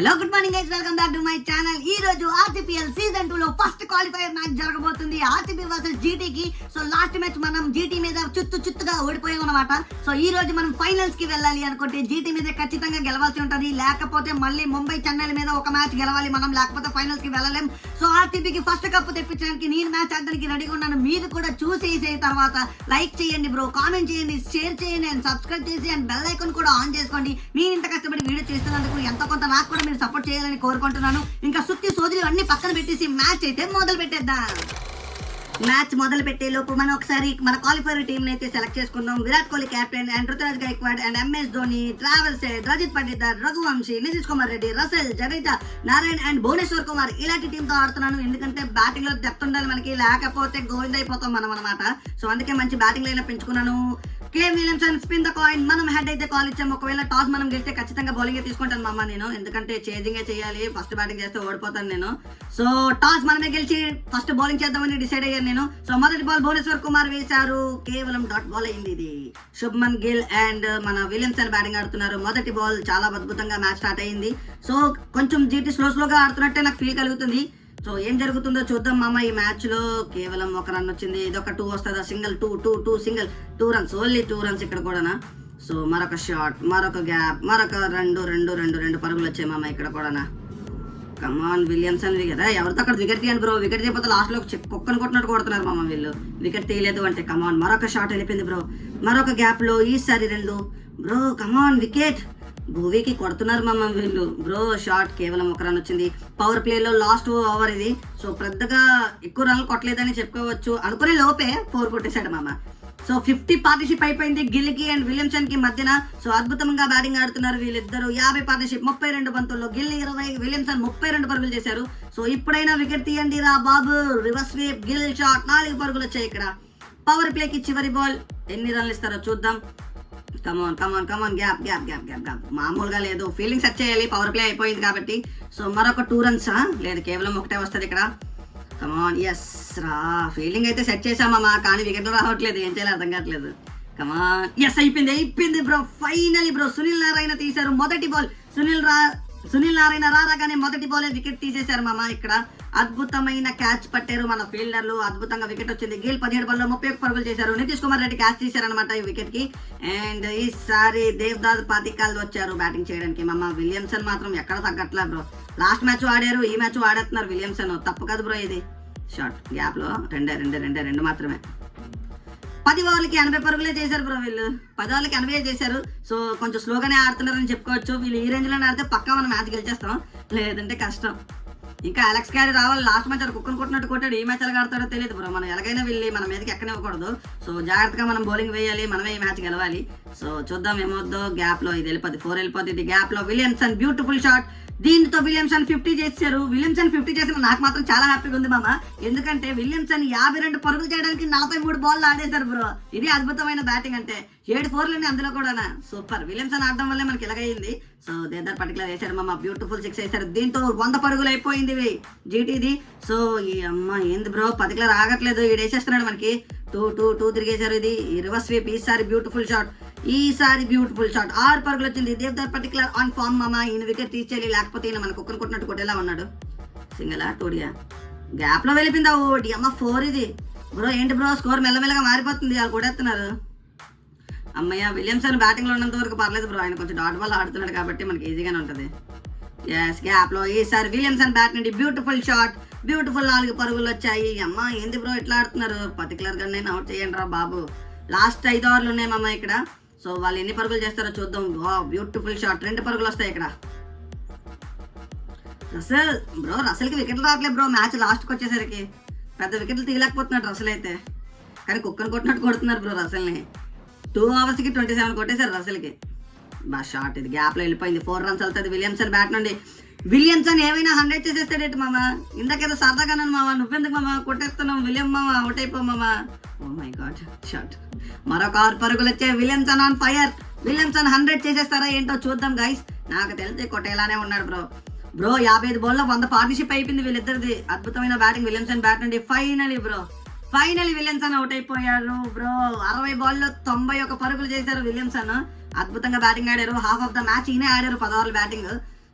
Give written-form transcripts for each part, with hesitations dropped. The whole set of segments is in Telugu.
Hello good morning guys, welcome back to my channel. ఈ రోజు ఆర్సీపీఎల్ సీజన్ 2 లో ఫస్ట్ క్వాలిఫైయర్ మ్యాచ్ జరగబోతుంది ఆర్సీబీ వర్సెస్ జీటీకి. సో లాస్ట్ మ్యాచ్ మనం జీటీ మీద చుత్తుగా ఓడిపోయాం అన్నమాట. సో ఈ రోజు మనం ఫైనల్స్ కి వెళ్ళాలి అనుకుంటే జీటీ మీద ఖచ్చితంగా గెలవాల్సి ఉంటది, లేకపోతే మళ్ళీ ముంబై చెన్నై మీద ఒక మ్యాచ్ గెలవాలి మనం, లేకపోతే ఫైనల్స్ కి వెళ్ళలేం. సో ఆర్సీబీకి ఫస్ట్ కప్ తెప్పించడానికి నేను మ్యాచ్ ఆడడానికి రెడీగా ఉన్నాను. మీరు కూడా చూసేసిన తర్వాత లైక్ చేయండి బ్రో, కామెంట్ చేయండి, షేర్ చేయండి అండ్ సబ్స్క్రైబ్ చేసి అండ్ బెల్ ఐకాన్ కూడా ఆన్ చేసుకోండి. నేను ఇంత కష్టపడి వీడియో చేస్తున్నందుకు ఎంతో కొంత నాకు కూడా మీరు సపోర్ట్ చేయాలని కోరుకుంటున్నాను. ఇంకా సుత్తి సోదరులు అన్ని పక్కన పెట్టేసి మ్యాచ్ అయితే మొదలు పెట్టేద్దాం. మ్యాచ్ మొదలు పెట్టే లోపు మనం ఒకసారి మన క్వాలిఫైర్ టీం అయితే సెలెక్ట్ చేసుకుందాం. Virat Kohli captain and Ruturaj Gaikwad and MS Dhoni, Travis, Rajat Patidar, Raghuvanshi, Nitish Kumar Reddy, Russell, Jadeja, Narine and Bhuvneshwar Kumar ఇలాంటి టీంతో ఆడుతున్నాను. ఎందుకంటే బ్యాటింగ్ లో డెప్త్ ఉండాలి మనకి, లేకపోతే గోవింద అయిపోతాం మనం అనమాట. సో అందుకే మంచి బ్యాటింగ్ లైన్ పెంచుకున్నాను. KM Williamson spin the coin. మనం హెడ్ అయితే కాల్ ఇచ్చాము. ఒకవేళ టాస్ మనం గెలిస్తే ఖచ్చితంగా బౌలింగ్ తీసుకుంటాను మామ నేను, ఎందుకంటే చేజింగే చేయాలి. ఫస్ట్ బ్యాటింగ్ చేస్తే ఓడిపోతాను నేను. సో టాస్ మనమే గెలిచి ఫస్ట్ బౌలింగ్ చేద్దామని డిసైడ్ అయ్యాను నేను. సో మొదటి బాల్ భువనేశ్వర్ కుమార్ వేశారు, కేవలం డాట్ బాల్ అయింది. ఇది శుభ్మన్ గిల్ అండ్ మన విలియమ్సన్ బ్యాటింగ్ ఆడుతున్నారు. మొదటి బాల్ చాలా అద్భుతంగా మ్యాచ్ స్టార్ట్ అయింది. సో కొంచెం జీటీ స్లోగా ఆడుతున్నట్టే నాకు ఫీల్ కలుగుతుంది. సో ఏం జరుగుతుందో చూద్దాం మామ. ఈ మ్యాచ్ లో కేవలం ఒక రన్ వచ్చింది, ఇదొక 2 వస్తుందా, single 2 single 2 runs, only 2 runs ఇక్కడ కూడా. సో మరొక షాట్, మరొక గ్యాప్, మరొక రెండు పరుగులు వచ్చాయి మామ ఇక్కడ కూడా. కమాన్ విలియమ్సన్ కదా, ఎవరితో అక్కడ వికెట్ తీయండి బ్రో. వికెట్ తీయకపోతే లాస్ట్ లో కుక్కను కొట్టినట్టు కొడుతున్నారు మామ వీళ్ళు. వికెట్ తీయలేదు అంటే కమాన్. మరొక షాట్ వెళ్ళిపోయింది బ్రో, మరొక గ్యాప్ లో ఈసారి 2 బ్రో. కమాన్ వికెట్, భూవీకి కొడుతున్నారు మామ వీళ్ళు. బ్రో షాట్ కేవలం 1 రన్ వచ్చింది. పవర్ ప్లే లో లాస్ట్ ఓవర్ ఇది. సో పెద్దగా ఎక్కువ రన్లు కొట్టలేదని చెప్పుకోవచ్చు. అనుకునే లోపే 4 కొట్టేశాడు మామ. సో 50 పార్ట్నర్షిప్ అయిపోయింది గిల్ కి అండ్ విలియమ్సన్ కి మధ్యన. సో అద్భుతంగా బ్యాటింగ్ ఆడుతున్నారు వీళ్ళిద్దరు. 50 పార్ట్నర్షిప్, 32 బంతుల్లో గిల్ 20, విలియమ్సన్ 32 పరుగులు చేశారు. సో ఇప్పుడైనా వికెట్ తీయండి రా బాబు. రివర్స్ స్వీప్, గిల్ షాట్, 4 పరుగులు వచ్చాయి ఇక్కడ. పవర్ ప్లేకి చివరి బాల్, ఎన్ని రన్లు ఇస్తారో చూద్దాం. కమాన్ గ్యాప్ మామూలుగా లేదు. ఫీల్డింగ్ సెట్ చేయాలి, పవర్ ప్లే అయిపోయింది కాబట్టి. సో మరొక 2 రన్స్ లేదు, కేవలం ఒకటే వస్తుంది ఇక్కడ. కమాన్, ఎస్ రా. ఫీల్డింగ్ అయితే సెట్ చేసామమ్మా, కానీ వికెట్లు రావట్లేదు, ఏం చేయాలి అర్థం కావట్లేదు. కమాన్, ఎస్ అయిపోయింది bro. Finally bro Sunil Narayana తీశారు మొదటి బాల్. సునీల్ నారాయణ రాగానే మొదటి బాల్ వికెట్ తీసేశారు మామ ఇక్కడ. అద్భుతమైన క్యాచ్ పట్టారు మన ఫీల్డర్లు. అద్భుతంగా వికెట్ వచ్చింది. గిల్ 17 బాల్లో 31 పరుగులు చేశారు. నితీష్ కుమార్ రెడ్డి క్యాచ్ తీశారనమాట ఈ వికెట్ కి. అండ్ ఈసారి దేవ్దాస్ పాతికాల్ వచ్చారు బ్యాటింగ్ చేయడానికి. మామ విలియమ్సన్ మాత్రం ఎక్కడ తగ్గట్లా బ్రో. లాస్ట్ మ్యాచ్ ఆడారు, ఈ మ్యాచ్ ఆడేస్తున్నారు విలియమ్సన్. తప్పు కదా బ్రో ఇది. షార్ట్ గ్యాప్ లో రెండు మాత్రమే. 10 ఓవర్లకి 80 పరుగులే చేశారు బ్రో వీళ్ళు. 10 ఓవర్లకి 80 చేశారు. సో కొంచెం స్లోగానే ఆడుతున్నారని చెప్పుకోవచ్చు. వీళ్ళు ఈ రేంజ్ లోనే ఆడితే పక్కా మనం మ్యాచ్ గెలిచేస్తాం, లేదంటే కష్టం. ఇంకా అలెక్స్ క్యారీ రావాలి. లాస్ట్ మ్యాచ్ అది కుక్కను కొట్టినట్టు కొట్టాడు. ఈ మ్యాచ్ ఎలా ఆడతాడో తెలియదు బ్రో. మనం ఎలాగైనా వెళ్ళి మన మీదకి ఎక్కనివ్వకూడదు. సో జాగ్రత్తగా మనం బౌలింగ్ వేయాలి, మనమే ఈ మ్యాచ్ గెలవాలి. సో చూద్దాం ఏమవుద్దో. గ్యాప్ లో ఇది వెళ్ళిపోద్ది, 4 వెళ్ళిపోద్ది. ఇది గ్యాప్ లో విలియమ్సన్ బ్యూటిఫుల్ షాట్. దీంతో విలియమ్సన్ 50 చేశారు. విలియమ్సన్ 50 చేసిన నాకు మాత్రం చాలా హ్యాపీగా ఉంది మామ. ఎందుకంటే విలియమ్సన్ 52 పరుగులు చేయడానికి 43 బాల్ ఆడేశారు బ్రో. ఇది అద్భుతమైన బ్యాటింగ్ అంటే. 7 4 అందులో కూడా సూపర్. విలియమ్సన్ ఆడడం వల్లే మనకి ఇలాగైంది. సో దేదార్ పర్టికులర్ వేశారు మామ, బ్యూటిఫుల్ 6 వేశారు. దీంతో 100 పరుగులు అయిపోయింది జీటీది. సో ఈ అమ్మ ఏంది బ్రో, పర్టికులర్ ఆగట్లేదు. ఈడు వేసేస్తున్నాడు మనకి. 2 తిరిగేశారు. ఇది రివర్స్ స్వీప్. ఈసారి బ్యూటిఫుల్ షాట్, 6 పరుగులు వచ్చింది. దేవ్దార్ పర్టికులర్ ఆన్ ఫామ్ మామ. ఈయన వికెట్ తీసేయాలి, లేకపోతే ఈయన మనకు కుక్కను కొట్టినట్టు కొట్టేలా ఉన్నాడు. సింగలా 2 గ్యాప్ లో వెళ్ళిపోయిందా. ఓడి అమ్మ 4 ఇది బ్రో. ఏంటి బ్రో స్కోర్ మెల్లమెల్లగా మారిపోతుంది, వాళ్ళు కొడేస్తున్నారు. అమ్మయ్య విలియమ్సన్ బ్యాటింగ్ లో ఉన్నంత వరకు పర్లేదు బ్రో. ఆయన కొంచెం డాట్ బాల్ ఆడుతున్నాడు కాబట్టి మనకి ఈజీగానే ఉంటుంది. ఎస్ గ్యాప్ లో ఈసారి విలియమ్సన్ బ్యాట్ నుండి బ్యూటిఫుల్ షాట్, 4 పరుగులు వచ్చాయి. అమ్మ ఏంది బ్రో ఇట్లా ఆడుతున్నారు, పర్టికులర్ గా నేను అవుట్ చేయండి రా బాబు. లాస్ట్ 5 ఓవర్లు ఉన్నాయి మామ ఇక్కడ. సో వాళ్ళు ఎన్ని పరుగులు చేస్తారో చూద్దాం. బ్యూటిఫుల్ షాట్, 2 పరుగులు వస్తాయి ఇక్కడ. రసల్కి వికెట్లు రావట్లేదు బ్రో. మ్యాచ్ లాస్ట్కి వచ్చేసరికి పెద్ద వికెట్లు తీయలేకపోతున్నాడు రసల్ అయితే, కానీ కుక్కను కొట్టినట్టు కొడుతున్నారు బ్రో రసల్ని. 2 ఓవర్స్కి 27 కొట్టేశారు రసల్కి. బా షాట్, ఇది గ్యాప్ లో వెళ్ళిపోయింది. 4 రన్స్ వెళ్తుంది విలియమ్సన్ బ్యాట్ నుండి. విలియమ్సన్ ఏమైనా 100 చేసేస్తాడేంటి మామ. ఇందాకేదో సరదాగా మామ, నువ్వెందుకు మామ కొట్టేస్తున్నావు, విలియం మామ అవుట్ అయిపో మామ. Oh my God shot. మరొక 6 పరుగులు వచ్చాయి. Williamson on fire. విలియమ్సన్ 100 చేసేస్తారా ఏంటో చూద్దాం గైస్. నాకు తెలిసి కొట్టేలానే ఉన్నాడు బ్రో. 55 బాల్లో 100 పార్ట్నర్షిప్ అయిపోయింది వీళ్ళిద్దరిది. అద్భుతమైన బ్యాటింగ్ విలియమ్సన్ బ్యాట్ నుండి. ఫైనలీ విలియమ్సన్ అవుట్ అయిపోయారు బ్రో. 60 బాల్లో 91 పరుగులు చేశారు విలియమ్సన్. అద్భుతంగా బ్యాటింగ్ ఆడారు. హాఫ్ ఆఫ్ ద మ్యాచ్ ఈయనే ఆడారు, 10 ఓవర్ల batting.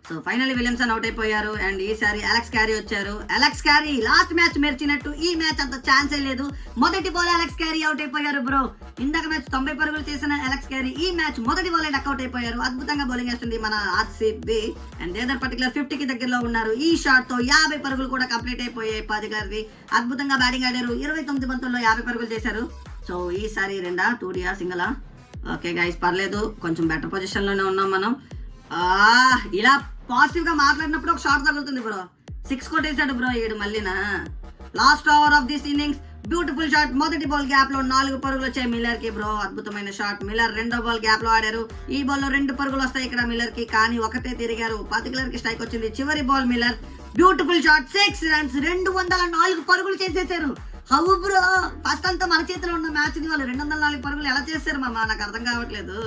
So finally Williamson out అయిపోయారు. అండ్ ఈసారి అలెక్స్ క్యారీ వచ్చారు. అలెక్స్ క్యారీ లాస్ట్ మ్యాచ్ మెరిచినట్టు ఈ మ్యాచ్ అంత ఛాన్సే లేదు. మొదటి బాల్ అలెక్స్ క్యారీ అవుట్ అయిపోయారు బ్రో. ఇందాక మ్యాచ్ 90 పరుగులు చేసిన అలెక్స్ క్యారీ ఈ మ్యాచ్ మొదటి బాల్ డక్అవుట్ అయిపోయారు. అద్భుతంగా బౌలింగ్ వేస్తుంది మన ఆర్సీబీ. అండ్ ఏదర్ పర్టికులర్ 50కి దగ్గరలో ఉన్నారు. ఈ షాట్ తో 50 పరుగులు కూడా కంప్లీట్ అయిపోయాయి. 10 గారిది అద్భుతంగా బ్యాటింగ్ ఆడారు. 29 బంతుల్లో 50 పరుగులు చేశారు. సో ఈసారి 2 సింగలా. ఓకే గైస్, పర్లేదు, కొంచెం బెటర్ పొజిషన్ లోనే ఉన్నాం మనం. ఇలా పాజిటివ్ గా మాట్లాడినప్పుడు ఒక షాట్ తగులుతుంది బ్రో. 6 కొట్టేశాడు బ్రో ఈడు మళ్ళీనా. Last over of this innings beautiful shot. మొదటి బాల్ గ్యాప్ లో 4 పరుగులు వచ్చాయి మిల్లర్ కి బ్రో. అద్భుతమైన షాట్. మిల్లర్ రెండో బాల్ గ్యాప్ లో ఆడారు. ఈ బాల్ లో 2 పరుగులు వస్తాయి ఇక్కడ మిల్లర్ కి, కానీ ఒకటే తిరిగారు. పర్టికులర్ కి స్ట్రైక్ వచ్చింది. చివరి ball Miller beautiful shot. 6 runs, 204 పరుగులు చేసేసారు. హౌ బ్రో, ఫస్ట్ అంతా మన చేతిలో ఉన్న మ్యాచ్ ని వాళ్ళు 204 పరుగులు ఎలా చేస్తారు మామ? నాకు అర్థం కావట్లేదు.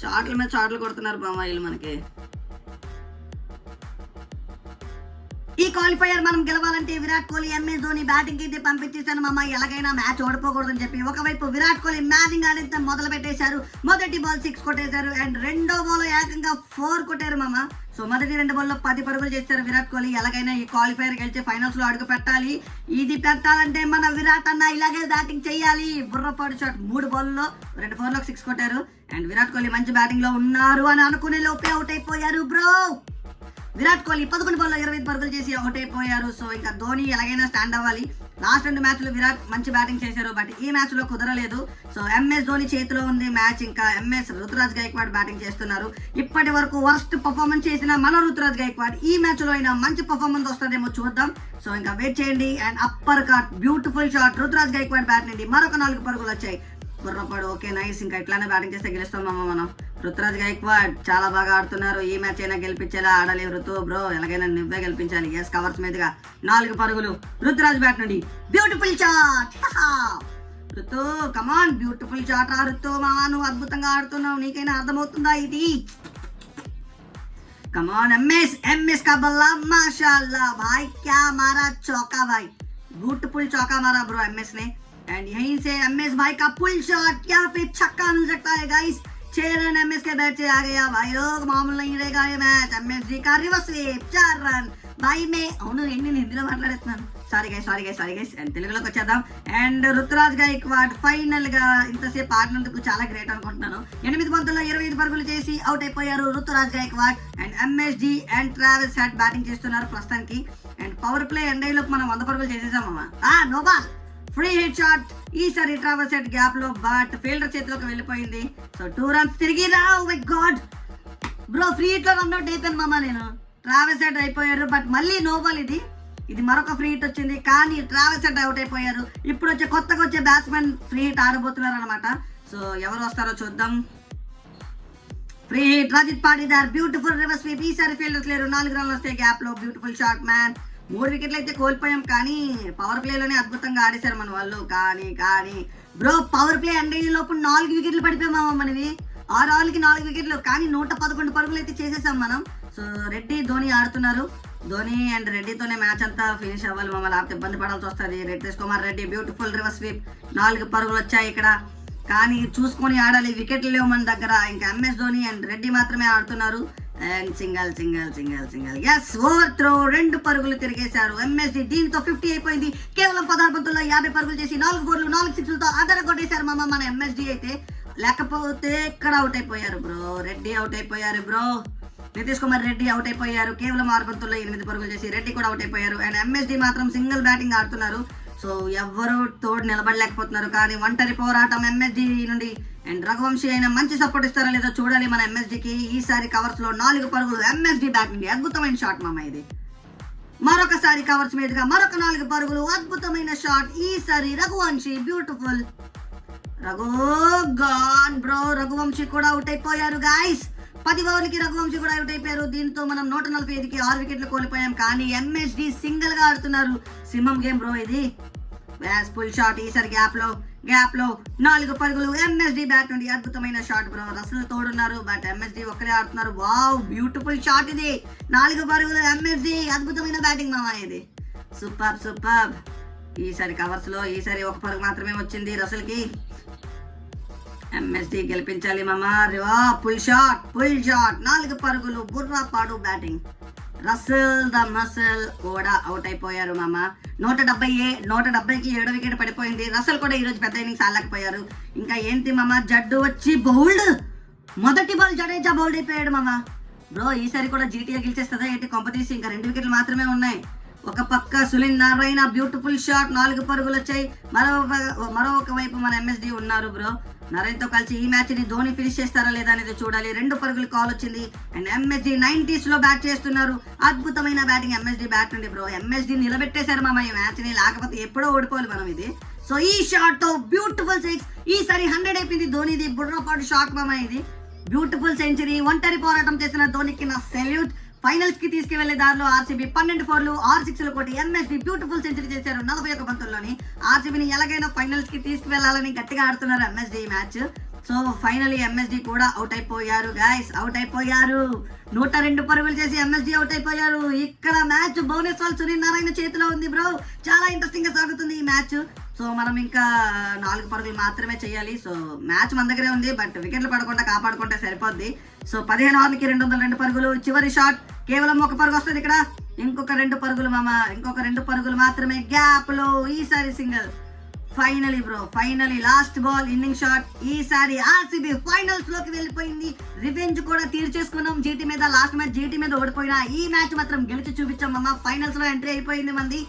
షాట్ల మీద షాట్లు కొడుతున్నారు మామ వీళ్ళు మనకి. ఈ క్వాలిఫైయర్ మనం గెలవాలంటే విరాట్ కోహ్లీ, ఎంఎస్ ధోని బ్యాటింగ్ అయితే పంపించేశాను మామ. ఎలాగైనా మ్యాచ్ ఓడిపోకూడదని చెప్పి ఒకవైపు విరాట్ కోహ్లీ బ్యాటింగ్ ఆడితే మొదలు పెట్టేశారు. మొదటి బాల్ 6 కొట్టేశారు. అండ్ రెండో బాల్ ఏకంగా 4 కొట్టారు మామ. సో మొదటి 2 బాల్లో 10 పరుగులు చేశారు విరాట్ కోహ్లీ. ఎలాగైనా ఈ క్వాలిఫైయర్ గెలిచి ఫైనల్స్ లో అడుగు పెట్టాలి. ఇది పెట్టాలంటే మన విరాట్ అన్న ఇలాగే బ్యాటింగ్ చేయాలి. బుర్రపాటు షాట్. 3 బాల్లో 2 4లకు 6 కొట్టారు. అండ్ విరాట్ కోహ్లీ మంచి బ్యాటింగ్ లో ఉన్నారు అని అనుకునే లోపే అవుట్ అయిపోయారు బ్రో. విరాట్ కోహ్లీ 11 బాల్లో 25 పరుగులు చేసి అవుట్ అయిపోయారు. సో ఇంకా ధోని ఎలాగైనా స్టాండ్ అవ్వాలి. లాస్ట్ 2 మ్యాచ్లు విరాట్ మంచి బ్యాటింగ్ చేశారు, బట్ ఈ మ్యాచ్ లో కుదరలేదు. సో ఎంఎస్ ధోని చేతిలో ఉంది మ్యాచ్. ఇంకా ఎంఎస్ రుతురాజ్ గైక్వాడ్ బ్యాటింగ్ చేస్తున్నారు. ఇప్పటి వరకు వర్స్ట్ పర్ఫార్మెన్స్ చేసిన మన రుతురాజ్ గైక్వాడ్ ఈ మ్యాచ్ లో అయినా మంచి పర్ఫార్మెన్స్ వస్తుందేమో చూద్దాం. సో ఇంకా వెయిట్ చేయండి. And upper cut beautiful shot. Ruturaj Gaikwad bat నుండి మరొక 4 పరుగులు వచ్చాయి. బుర్రపాడు ఓకే నైస్. ఇంకా ఇట్లానే బ్యాటింగ్ చేస్తే గెలుస్తామమ్మా మనం. రుతురాజ్ గైక్వాడ్ చాలా బాగా ఆడుతున్నారు. ఈ మ్యాచ్ అయినా గెలిపించేలా ఆడాలి ఋతు బ్రో. ఎలాగైనా నువ్వే గెలిపించాలి. ఎస్, కవర్స్ మీదుగా 4 పరుగులు రుతురాజ్ బ్యాట్ నుండి. Beautiful shot. ఋతు కమాన్, బ్యూటిఫుల్ షాట్ రా ఋతు మామా. నువ్వు అద్భుతంగా ఆడుతున్నావు. నీకైనా అర్థమవుతుందా ఇది? कमान एमएस का बल्ला माशाल्लाह भाई, क्या मारा चौका भाई, ब्यूटीफुल चौका मारा ब्रो एमएस ने। एंड यहीं से एमएस भाई का पुल शॉट, यहाँ पे छक्का मिल सकता है गाइस। 6 रन एमएस के बैट से आ गया भाई लोग, मामूल नहीं रहेगा ये मैच। एमएस जी का रिवर्स स्वीप 4 रन भाई में హిందీలో మాట్లాడుతున్నాను, సారీ గైస్ అండ్ తెలుగులోకి వచ్చేద్దాం. అండ్ రుతురాజ్ గైక్వాడ్ ఫైనల్ గా ఇంతసేపు ఆడినందుకు చాలా గ్రేట్ అనుకుంటున్నాను. 8 బంతుల్లో 25 పరుగులు చేసి అవుట్ అయిపోయారు Ruturaj Gaikwad. And MSD and Travis Head batting చేస్తున్నారు ప్రస్తుతానికి. అండ్ పవర్ ప్లే ఎండ్ అయ్యేలోపు మనం 100 పరుగులు చేసేసామమ్మా. No ball, free hit shot. ఈసారి ట్రావెల్స్ హెడ్ గ్యాప్ లో బట్ ఫీల్డర్ చేతిలోకి వెళ్ళిపోయింది. సో 2 రన్స్ తిరిగి రా. Oh my God bro, free hit లో రన్ అవుట్ అయిపోయాను మామా నేను. ట్రావెల్స్ హెడ్ అయిపోయారు బట్ మళ్ళీ నో బాల్. ఇది మరొక ఫ్రీ హిట్ వచ్చింది కానీ ట్రావెల్స్ హెడ్ అవుట్ అయిపోయారు. ఇప్పుడు కొత్తగా వచ్చే బ్యాట్స్మెన్ ఫ్రీ హిట్ ఆడబోతున్నారు అనమాట. సో ఎవరు వస్తారో చూద్దాం. Free hit Rajith Patidar, beautiful reverse sweep. ఈసారి ఫీల్డర్స్ లేరు, 4 రన్లు వస్తాయి గ్యాప్ లో. Beautiful shot man. 3 వికెట్లు అయితే కోల్పోయాం కానీ పవర్ ప్లే లోనే అద్భుతంగా ఆడేశారు మన వాళ్ళు. కానీ బ్రో పవర్ ప్లే అండ్ లోపు 4 వికెట్లు పడిపోయామా మనవి. 6 ఓవర్లకి 4 వికెట్లు కానీ 111 పరుగులు అయితే చేసేసాం మనం. సో రెడ్డి ధోని ఆడుతున్నారు. ధోని అండ్ రెడ్డితోనే మ్యాచ్ అంతా ఫినిష్ అవ్వాలి మమ్మల్ని, లేకపోతే ఇబ్బంది పడాల్సి వస్తుంది. Reddy Kumar Reddy beautiful reverse sweep. 4 పరుగులు వచ్చాయి ఇక్కడ కానీ చూసుకొని ఆడాలి, వికెట్లు లేవు మన దగ్గర. ఇంకా ఎంఎస్ ధోని అండ్ రెడ్డి మాత్రమే ఆడుతున్నారు. And singles overthrow 2 పరుగులు తిరిగేశారు ఎంఎస్డి. దీంతో 50 అయిపోయింది. కేవలం 16 బంతుల్లో 50 పరుగులు చేసి 4 4లు 4 6లతో అదర కొట్టేశారు మన ఎంఎస్డి అయితే. లేకపోతే ఇక్కడ అవుట్ అయిపోయారు బ్రో, రెడ్డి అవుట్ అయిపోయారు బ్రో. నితీష్ కుమార్ రెడ్డి అవుట్ అయిపోయారు. కేవలం 6 బంతుల్లో 8 పరుగులు చేసి రెడ్డి కూడా అవుట్ అయిపోయారు. అండ్ ఎంఎస్డి మాత్రం సింగిల్ బ్యాటింగ్ ఆడుతున్నారు. సో ఎవ్వరు తోడు నిలబడలేకపోతున్నారు కానీ ఒంటరి పోరాటం ఎంఎస్డి నుండి. అండ్ రఘువంశీ అయినా మంచి సపోర్ట్ ఇస్తారా లేదో చూడాలి మన ఎంఎస్డికి. ఈసారి కవర్స్ లో 4 పరుగులు ఎంఎస్డి బ్యాట్ నుండి. అద్భుతమైన షాట్ మామ ఇది. మరొకసారి కవర్స్ మీదుగా మరొక 4 పరుగులు, అద్భుతమైన షాట్. ఈసారి Raghuvanshi beautiful. Gone bro, Raghuvanshi కూడా అవుట్ అయిపోయారు గాయస్. 10 ఓవర్లకి రఘువంశీ కూడా అవుట్ అయిపోయారు. దీంతో మనం 145కి 6 వికెట్లు కోల్పోయాం కానీ ఎంఎస్డి సింగిల్ గా ఆడుతున్నారు. సింహం గేమ్ బ్రో ఇది. Full shot. ఈసారి గ్యాప్ లో 4 పరుగులు ఎంఎస్డి బ్యాట్ నుండి. అద్భుతమైన షాట్ బ్రో. రసల్ తోడున్నారు బట్ ఎంఎస్డి ఒక్కరే ఆడుతున్నారు. వావ్ బ్యూటిఫుల్ షాట్ ఇది. 4 పరుగులు ఎంఎస్డి. అద్భుతమైన బ్యాటింగ్ మామా ఇది. సూపర్. ఈసారి కవర్స్ లో ఈసారి 1 పరుగు మాత్రమే వచ్చింది రసల్ కి. ఎంఎస్డి గెలిపించాలి మామా. పుల్ షాట్ 4 పరుగులు. బుర్రాపాడు బ్యాటింగ్. రసల్ ద మసల్ కూడా అవుట్ అయిపోయారు మామ. 170కి 7 వికెట్ పడిపోయింది. రసల్ కూడా ఈరోజు పెద్ద ఇన్నింగ్స్ ఆడలేకపోయారు. ఇంకా ఏంటి మామ, జడ్డు వచ్చి బౌల్డ్. మొదటి బాల్ జడేజా బౌల్డ్ అయిపోయాడు మామ. బ్రో ఈసారి కూడా జీటీఏ గెలిచేస్తుందా ఏంటి కొంపతీసి? ఇంకా 2 వికెట్లు మాత్రమే ఉన్నాయి. ఒక పక్క సునీల్ నారాయణ బ్యూటిఫుల్ షాట్, 4 పరుగులు వచ్చాయి. మరొక వైపు మన ఎంఎస్డి ఉన్నారు బ్రో. నరేన్తో కలిసి ఈ మ్యాచ్ ని ధోని ఫినిష్ చేస్తారా లేదా అనేది చూడాలి. 2 పరుగులు కాల్ వచ్చింది. అండ్ ఎంఎస్డి 90s లో బ్యాట్ చేస్తున్నారు. అద్భుతమైన బ్యాటింగ్ ఎంఎస్డి బ్యాట్ నుండి బ్రో. ఎంఎస్డి నిలబెట్టేశారు మామ ఈ మ్యాచ్ ని, లేకపోతే ఎప్పుడో ఓడిపోవాలి మనం ఇది. సో ఈ షాట్ తో బ్యూటిఫుల్ 6. ఈసారి 100 అయిపోయింది ధోనిది. బుర్రపాటు షాట్ మామ ఇది. Beautiful century. ఒంటరి పోరాటం చేసిన ధోనికి నా సెల్యూట్. ఫైనల్స్ కి తీసుకువెళ్లే దారిలో ఆర్సీబీ 12 4లు 6 కొట్టి ఎంఎస్డి బ్యూటిఫుల్ సెంచరీ చేశారు 41 బంతుల్లోని. ఆర్సీబీని ఎలాగైనా ఫైనల్స్ కి తీసుకువెళ్లాలని గట్టిగా ఆడుతున్నారు MSD match. So finally MSD కూడా అవుట్ అయిపోయారు గైస్, అవుట్ అయిపోయారు. 102 పరుగులు చేసి ఎంఎస్డి అవుట్ అయిపోయారు. ఇక్కడ మ్యాచ్ భువనేశ్వర్ సునీల్ నారాయణ చేతిలో ఉంది బ్రో. చాలా ఇంట్రెస్టింగ్ గా సాగుతుంది ఈ మ్యాచ్. సో మనం ఇంకా 4 పరుగులు మాత్రమే చేయాలి. సో మ్యాచ్ మన దగ్గరే ఉంది, బట్ వికెట్లు పడకుండా కాపాడుకుంటే సరిపోద్ది. సో 15 ఓవర్లకి 202 పరుగులు. చివరి షాట్ కేవలం 1 పరుగు వస్తుంది ఇక్కడ. ఇంకొక 2 పరుగులు మామ, ఇంకొక 2 పరుగులు మాత్రమే గ్యాప్ లో. ఈసారి single. Finally bro, finally last ball inning shot. ఈసారి ఆర్సీబీ ఫైనల్స్ లోకి వెళ్ళిపోయింది. రివెంజ్ కూడా తీర్చేసుకున్నాం జీటీ మీద. లాస్ట్ మ్యాచ్ జీటీ మీద ఓడిపోయినా ఈ మ్యాచ్ మాత్రం గెలిచి చూపించాం అమ్మ. ఫైనల్స్ లో ఎంట్రీ అయిపోయింది మంది.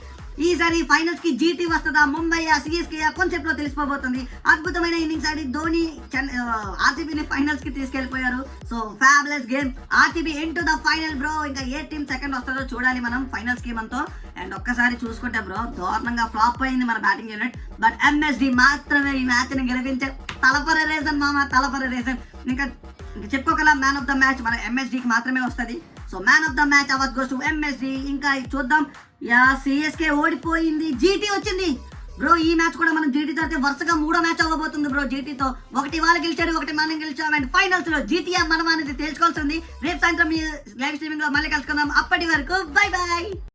ఈసారి ఫైనల్స్ కి జీటీ వస్తుందా, ముంబై సిఎస్కే కాన్సెప్ట్ లో తెలిసిపోబోతుంది. అద్భుతమైన ఇన్నింగ్స్ ఆడి ధోని ఆర్సీబీని ఫైనల్స్ కి తీసుకెళ్లిపోయారు. So fabulous game. RCB into the final bro. ఇంకా ఏ టీం సెకండ్ వస్తుందో చూడాలి మనం ఫైనల్స్ కి మనతో. అండ్ ఒక్కసారి చూసుకుంటే బ్రో దారుణంగా ఫ్లాప్ అయింది మన బ్యాటింగ్ యూనిట్. బట్ ఎంఎస్డి మాత్రమే ఈ మ్యాచ్ ని గెలిపించే తలపరే రీజన్ మామ, తలపరే రీజన్. ఇంకా చెప్పుకోగల మ్యాన్ ఆఫ్ ద మ్యాచ్ మన ఎంఎస్డికి మాత్రమే వస్తుంది. So man of the match award goes to MSD. ఇంకా చూద్దాం. సిఎస్కే ఓడిపోయింది, జీటీ వచ్చింది బ్రో. ఈ మ్యాచ్ కూడా మనం జీటీ తో వరుసగా 3వ మ్యాచ్ అవ్వబోతుంది బ్రో. జీటీతో ఒకటి వాళ్ళు గెలిచారు, ఒకటి మనం గెలిచాం. అండ్ ఫైనల్స్ లో జీటీ మనం అనేది తేల్చుకోవాల్సింది. రేపు సాయంత్రం లైవ్ స్ట్రీమింగ్ లో మళ్ళీ కలుసుకుందాం. అప్పటి వరకు బై బై.